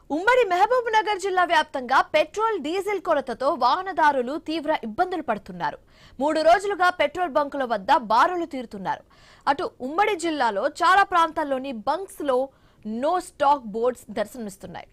ఉమ్మడి మహబూబ్ నగర్ జిల్లా వ్యాప్తంగా పెట్రోల్ డీజిల్ కొరతతో వాహనదారులు తీవ్ర ఇబ్బందులు పడుతున్నారు. 3 రోజులుగా పెట్రోల్ బంకుల వద్ద బారులు తీరుతున్నారు. అటు ఉమ్మడి జిల్లాలో చాలా ప్రాంతాల్లోని బంక్స్ లో నో స్టాక్ బోర్డ్స్ దర్శనమిస్తున్నాయి.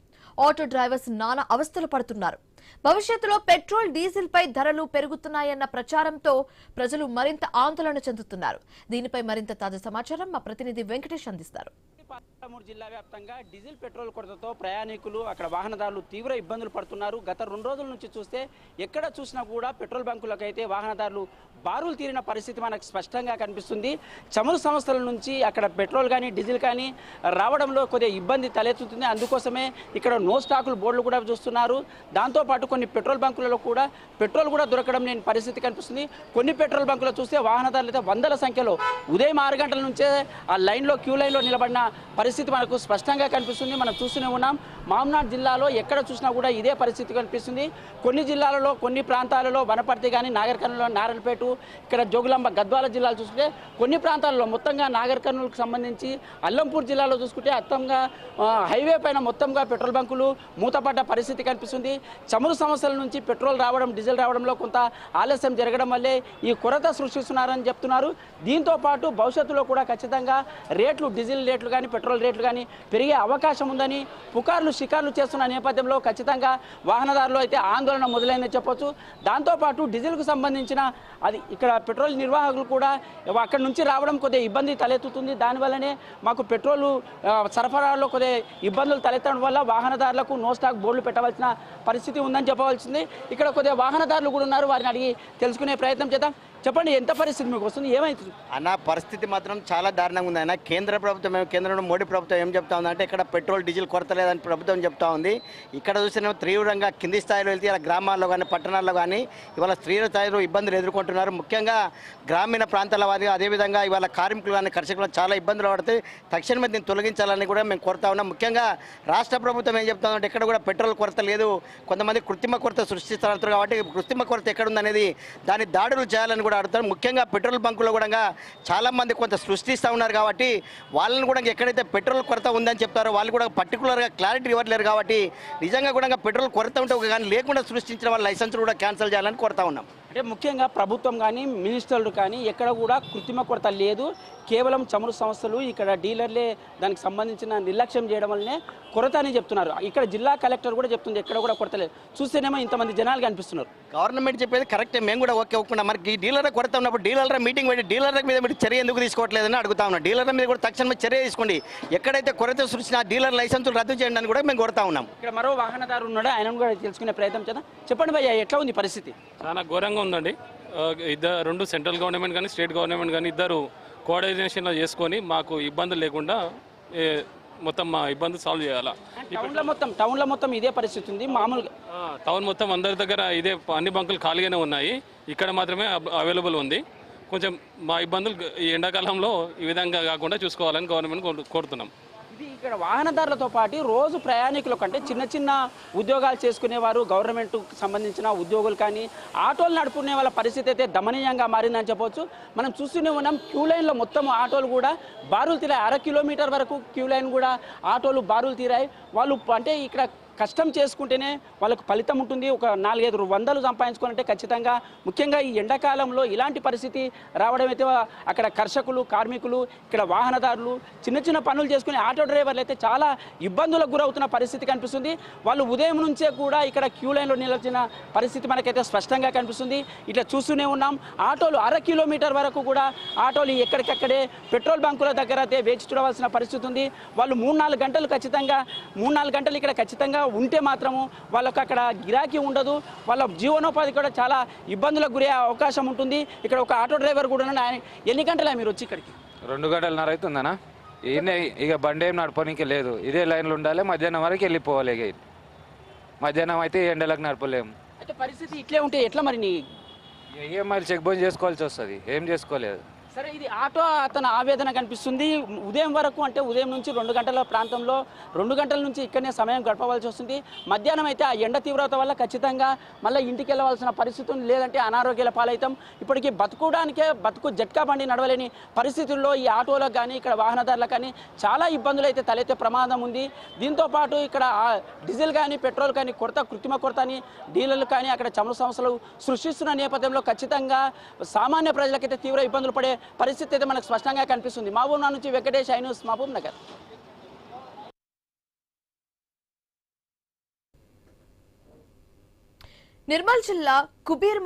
ఆటో డ్రైవర్స్ నానా అవస్థలు పడుతున్నారు. భవిష్యత్తులో పెట్రోల్ డీజిల్ పై ధరలు పెరుగుతున్నాయన్న ప్రచారంతో ప్రజలు మరింత ఆందోళన చెందుతున్నారు. దీనిపై మరింత తాజా సమాచారం మా ప్రతినిధి వెంకటేష్ అందిస్తారు. పాలమూరు జిల్లా వ్యాప్తంగా డీజిల్ పెట్రోల్ కొరతతో ప్రయాణికులు అక్కడ వాహనదారులు తీవ్ర ఇబ్బందులు పడుతున్నారు. గత 2 రోజుల నుంచి చూస్తే ఎక్కడ చూసినా కూడా పెట్రోల్ బంకులకు అయితే వాహనదారులు బారులు తీరిన పరిస్థితి మనకు స్పష్టంగా కనిపిస్తుంది. చమురు సంస్థల నుంచి అక్కడ పెట్రోల్ కానీ డీజిల్ కానీ రావడంలో కొద్దిగా ఇబ్బంది తలెత్తుతుంది. అందుకోసమే ఇక్కడ నో స్టాకులు బోర్డులు కూడా చూస్తున్నారు. దాంతోపాటు కొన్ని పెట్రోల్ బంకులలో కూడా పెట్రోల్ కూడా దొరకడం లేని పరిస్థితి కనిపిస్తుంది. కొన్ని పెట్రోల్ బంకులు చూస్తే వాహనదారులు అయితే వందల సంఖ్యలో ఉదయం 6 గంటల నుంచే ఆ లైన్లో క్యూ లైన్లో నిలబడిన పరిస్థితి మనకు స్పష్టంగా కనిపిస్తుంది. మనం చూస్తూనే ఉన్నాం. మామ్నాడ్ జిల్లాలో ఎక్కడ చూసినా కూడా ఇదే పరిస్థితి కనిపిస్తుంది. కొన్ని జిల్లాలలో కొన్ని ప్రాంతాలలో వనపర్తి కానీ నాగర్ కర్నూలు నారాయణపేట ఇక్కడ జోగులాంబ గద్వాల జిల్లాలు చూసుకుంటే కొన్ని ప్రాంతాల్లో మొత్తంగా నాగర్ కర్నూలుకు సంబంధించి అల్లంపూర్ జిల్లాలో చూసుకుంటే అత్తంగా హైవే పైన మొత్తంగా పెట్రోల్ బంకులు మూతపడ్డ పరిస్థితి కనిపిస్తుంది. చమురు సంస్థల నుంచి పెట్రోల్ రావడం డీజిల్ రావడంలో కొంత ఆలస్యం జరగడం వల్లే ఈ కొరత సృష్టిస్తున్నారని చెప్తున్నారు. దీంతో పాటు భవిష్యత్తులో కూడా ఖచ్చితంగా రేట్లు డీజిల్ రేట్లు కానీ పెట్రోల్ రేట్లు కానీ పెరిగే అవకాశం ఉందని పుకార్లు షికార్లు చేస్తున్న నేపథ్యంలో ఖచ్చితంగా వాహనదారులు అయితే ఆందోళన మొదలైందని చెప్పొచ్చు. దాంతోపాటు డీజిల్కు సంబంధించిన అది ఇక్కడ పెట్రోల్ నిర్వాహకులు కూడా అక్కడి నుంచి రావడం కొద్దిగా ఇబ్బంది తలెత్తుతుంది. దానివల్లనే మాకు పెట్రోల్ సరఫరాలో కొద్దిగా ఇబ్బందులు తలెత్తడం వల్ల వాహనదారులకు నో స్టాక్ బోర్డులు పెట్టవలసిన పరిస్థితి ఉందని చెప్పవలసింది. ఇక్కడ కొద్దిగా వాహనదారులు కూడా ఉన్నారు. వారిని అడిగి తెలుసుకునే ప్రయత్నం చేద్దాం. చెప్పండి, ఎంత పరిస్థితి మీకు వస్తుంది, ఏమైతుంది అన్న? పరిస్థితి మాత్రం చాలా దారుణంగా ఉంది అన్న. కేంద్ర ప్రభుత్వం కేంద్రంలో మోడీ ప్రభుత్వం ఏం చెప్తా ఉందంటే ఇక్కడ పెట్రోల్ డీజిల్ కొరత లేదని ప్రభుత్వం చెప్తా ఉంది. ఇక్కడ చూసిన తీవ్రంగా కింది స్థాయిలో వెళ్తే ఇలా గ్రామాల్లో కానీ పట్టణాల్లో కానీ ఇవాళ తీవ్ర స్థాయిలో ఇబ్బందులు ఎదుర్కొంటున్నారు. ముఖ్యంగా గ్రామీణ ప్రాంతాల వారి అదేవిధంగా ఇవాళ కార్మికులు కానీ కర్షకులు చాలా ఇబ్బందులు పడితే తక్షణమే దీన్ని తొలగించాలని కూడా మేము కోరుతా ఉన్నాం. ముఖ్యంగా రాష్ట్ర ప్రభుత్వం ఏం చెప్తా ఉందంటే ఇక్కడ కూడా పెట్రోల్ కొరత లేదు, కొంతమంది కృత్రిమ కొరత సృష్టిస్తారు కాబట్టి కృత్రిమ కొరత ఎక్కడుందనేది దాన్ని దాడులు చేయాలని కూడా అడుగుతారు. ముఖ్యంగా పెట్రోల్ బంకులో కూడా చాలామంది కొంత సృష్టిస్తూ ఉన్నారు కాబట్టి వాళ్ళని కూడా ఎక్కడైతే పెట్రోల్ కొరత ఉందని చెప్తారో వాళ్ళు కూడా పర్టికులర్గా క్లారిటీ ఇవ్వట్లేరు. కాబట్టి నిజంగా కూడా పెట్రోల్ కొరత ఉంటే కానీ లేకుండా సృష్టించిన వాళ్ళ లైసెన్స్ కూడా క్యాన్సిల్ చేయాలని కోరుతా ఉన్నాం. అంటే ముఖ్యంగా ప్రభుత్వం కానీ మినిస్టర్లు కానీ ఎక్కడ కూడా కృత్రిమ కొరత లేదు. కేవలం చమురు సంస్థలు ఇక్కడ డీలర్లే దానికి సంబంధించిన నిర్లక్ష్యం చేయడం వల్లనే కొరత అని చెప్తున్నారు. ఇక్కడ జిల్లా కలెక్టర్ కూడా చెప్తుంది ఎక్కడ కూడా కొరత లేదు. చూస్తేనేమో ఇంతమంది జనాలు కనిపిస్తున్నారు. గవర్నమెంట్ చెప్పేది కరెక్టే, మేము కూడా ఓకే ఒప్పుకున్నాం. మరి డీలర్ కొరత ఉన్నప్పుడు డీలర్ మీటింగ్ పెట్టి డీలర్ల మీద మీరు చర్య ఎందుకు తీసుకోవట్లేదని అడుగుతా ఉన్నాం. డీలర్ల మీద కూడా తక్షణమే చర్య తీసుకోండి. ఎక్కడైతే కొరత సృష్టించిన డీలర్ లైసెన్సులు రద్దు చేయండి అని కూడా మేము కోరుతా ఉన్నాం. ఇక్కడ మరో వాహనదారు ఉన్నాడు, ఆయన కూడా తెలుసుకునే ప్రయత్నం చేద్దాం. చెప్పండి భయ్యా, ఎట్లా ఉంది పరిస్థితి? చాలా ఘోరంగా ఉందండి. రెండు సెంట్రల్ గవర్నమెంట్ కానీ స్టేట్ గవర్నమెంట్ కానీ ఇద్దరు కోఆర్డినేషన్లో చేసుకొని మాకు ఇబ్బందులు లేకుండా మొత్తం మా ఇబ్బంది సాల్వ్ చేయాలా. టౌన్లో మొత్తం ఇదే పరిస్థితి ఉంది. మామూలుగా టౌన్ మొత్తం అందరి దగ్గర ఇదే అన్ని బంకులు ఖాళీగానే ఉన్నాయి. ఇక్కడ మాత్రమే అవైలబుల్ ఉంది. కొంచెం మా ఇబ్బందులు ఈ ఎండాకాలంలో ఈ విధంగా కాకుండా చూసుకోవాలని గవర్నమెంట్ కోరుతున్నాం. ఇక్కడ వాహనదారులతో పాటు రోజు ప్రయాణికుల కంటే చిన్న చిన్న ఉద్యోగాలు చేసుకునేవారు, గవర్నమెంట్కు సంబంధించిన ఉద్యోగులు కానీ ఆటోలు నడుపుకునే వాళ్ళ పరిస్థితి అయితే దమనీయంగా మారిందని చెప్పవచ్చు. మనం చూస్తూనే ఉన్నాం, క్యూ లైన్లో మొత్తం ఆటోలు కూడా బారులు తీరాయి. 1/2 కిలోమీటర్ వరకు క్యూ లైన్ కూడా ఆటోలు బారులు తీరాయి. వాళ్ళు అంటే ఇక్కడ కష్టం చేసుకుంటేనే వాళ్ళకు ఫలితం ఉంటుంది. ఒక 4-5 వందలు సంపాదించుకోవాలంటే ఖచ్చితంగా ముఖ్యంగా ఈ ఎండాకాలంలో ఇలాంటి పరిస్థితి రావడం అయితే అక్కడ కర్షకులు, కార్మికులు, ఇక్కడ వాహనదారులు చిన్న చిన్న పనులు చేసుకుని ఆటో డ్రైవర్లు అయితే చాలా ఇబ్బందులకు గురవుతున్న పరిస్థితి కనిపిస్తుంది. వాళ్ళు ఉదయం నుంచే కూడా ఇక్కడ క్యూ లైన్లో నిలిచిన పరిస్థితి మనకైతే స్పష్టంగా కనిపిస్తుంది. ఇట్లా చూస్తూనే ఉన్నాం. ఆటోలు 1/2 కిలోమీటర్ వరకు కూడా ఆటోలు ఎక్కడికక్కడే పెట్రోల్ బంకుల దగ్గర అయితే వేచి చూడవలసిన పరిస్థితి ఉంది. వాళ్ళు 3-4 గంటలు ఖచ్చితంగా 3-4 గంటలు ఇక్కడ ఖచ్చితంగా ఉంటే మాత్రము వాళ్ళకు అక్కడ గిరాకీ ఉండదు. వాళ్ళ జీవనోపాధి కూడా చాలా ఇబ్బందులకు గురయ్యే అవకాశం ఉంటుంది. ఇక్కడ ఒక ఆటో డ్రైవర్ కూడా ఆయన ఎన్ని గంటలా మీరు వచ్చి ఇక్కడికి? 2 గంటలన్నర అవుతుందన్నా. ఇక బండి ఏం నడపడానికి లేదు, ఇదే లైన్లో ఉండాలి. మధ్యాహ్నం వరకు వెళ్ళిపోవాలి. ఇక మధ్యాహ్నం అయితే ఎండలకు నడపలేము. అయితే పరిస్థితి ఇట్లే ఉంటే ఎట్లా మరి? మరి చెక్ బౌన్ చేసుకోవాల్సి వస్తుంది. ఏం చేసుకోలేదు. సరే, ఇది ఆటో అతని ఆవేదన కనిపిస్తుంది. ఉదయం వరకు అంటే ఉదయం నుంచి 2 గంటల ప్రాంతంలో 2 గంటల నుంచి ఇక్కడనే సమయం గడపవలసి వస్తుంది. మధ్యాహ్నం అయితే ఆ ఎండ తీవ్రత వల్ల ఖచ్చితంగా మళ్ళీ ఇంటికి వెళ్ళవలసిన పరిస్థితి ఉంది, లేదంటే అనారోగ్యాల పాలైతాం. ఇప్పటికీ బతుకు జట్కా బండి నడవలేని పరిస్థితుల్లో ఈ ఆటోలకు కానీ ఇక్కడ వాహనదారులకు కానీ చాలా ఇబ్బందులు అయితే తలెత్తే ప్రమాదం ఉంది. దీంతోపాటు ఇక్కడ డీజిల్ కానీ పెట్రోల్ కానీ కృత్రిమ కొరత అని డీలర్లు కానీ అక్కడ చమురు సంస్థలు సృష్టిస్తున్న నేపథ్యంలో ఖచ్చితంగా సామాన్య ప్రజలకైతే తీవ్ర ఇబ్బందులు పడే పరిస్థితి అయితే మనకు స్పష్టంగా కనిపిస్తుంది. మహబూబ్ నగర్ నుంచి వెంకటేష్, ఐ న్యూస్, మహబూబ్ నగర్. నిర్మల్ జిల్లా కుబీర్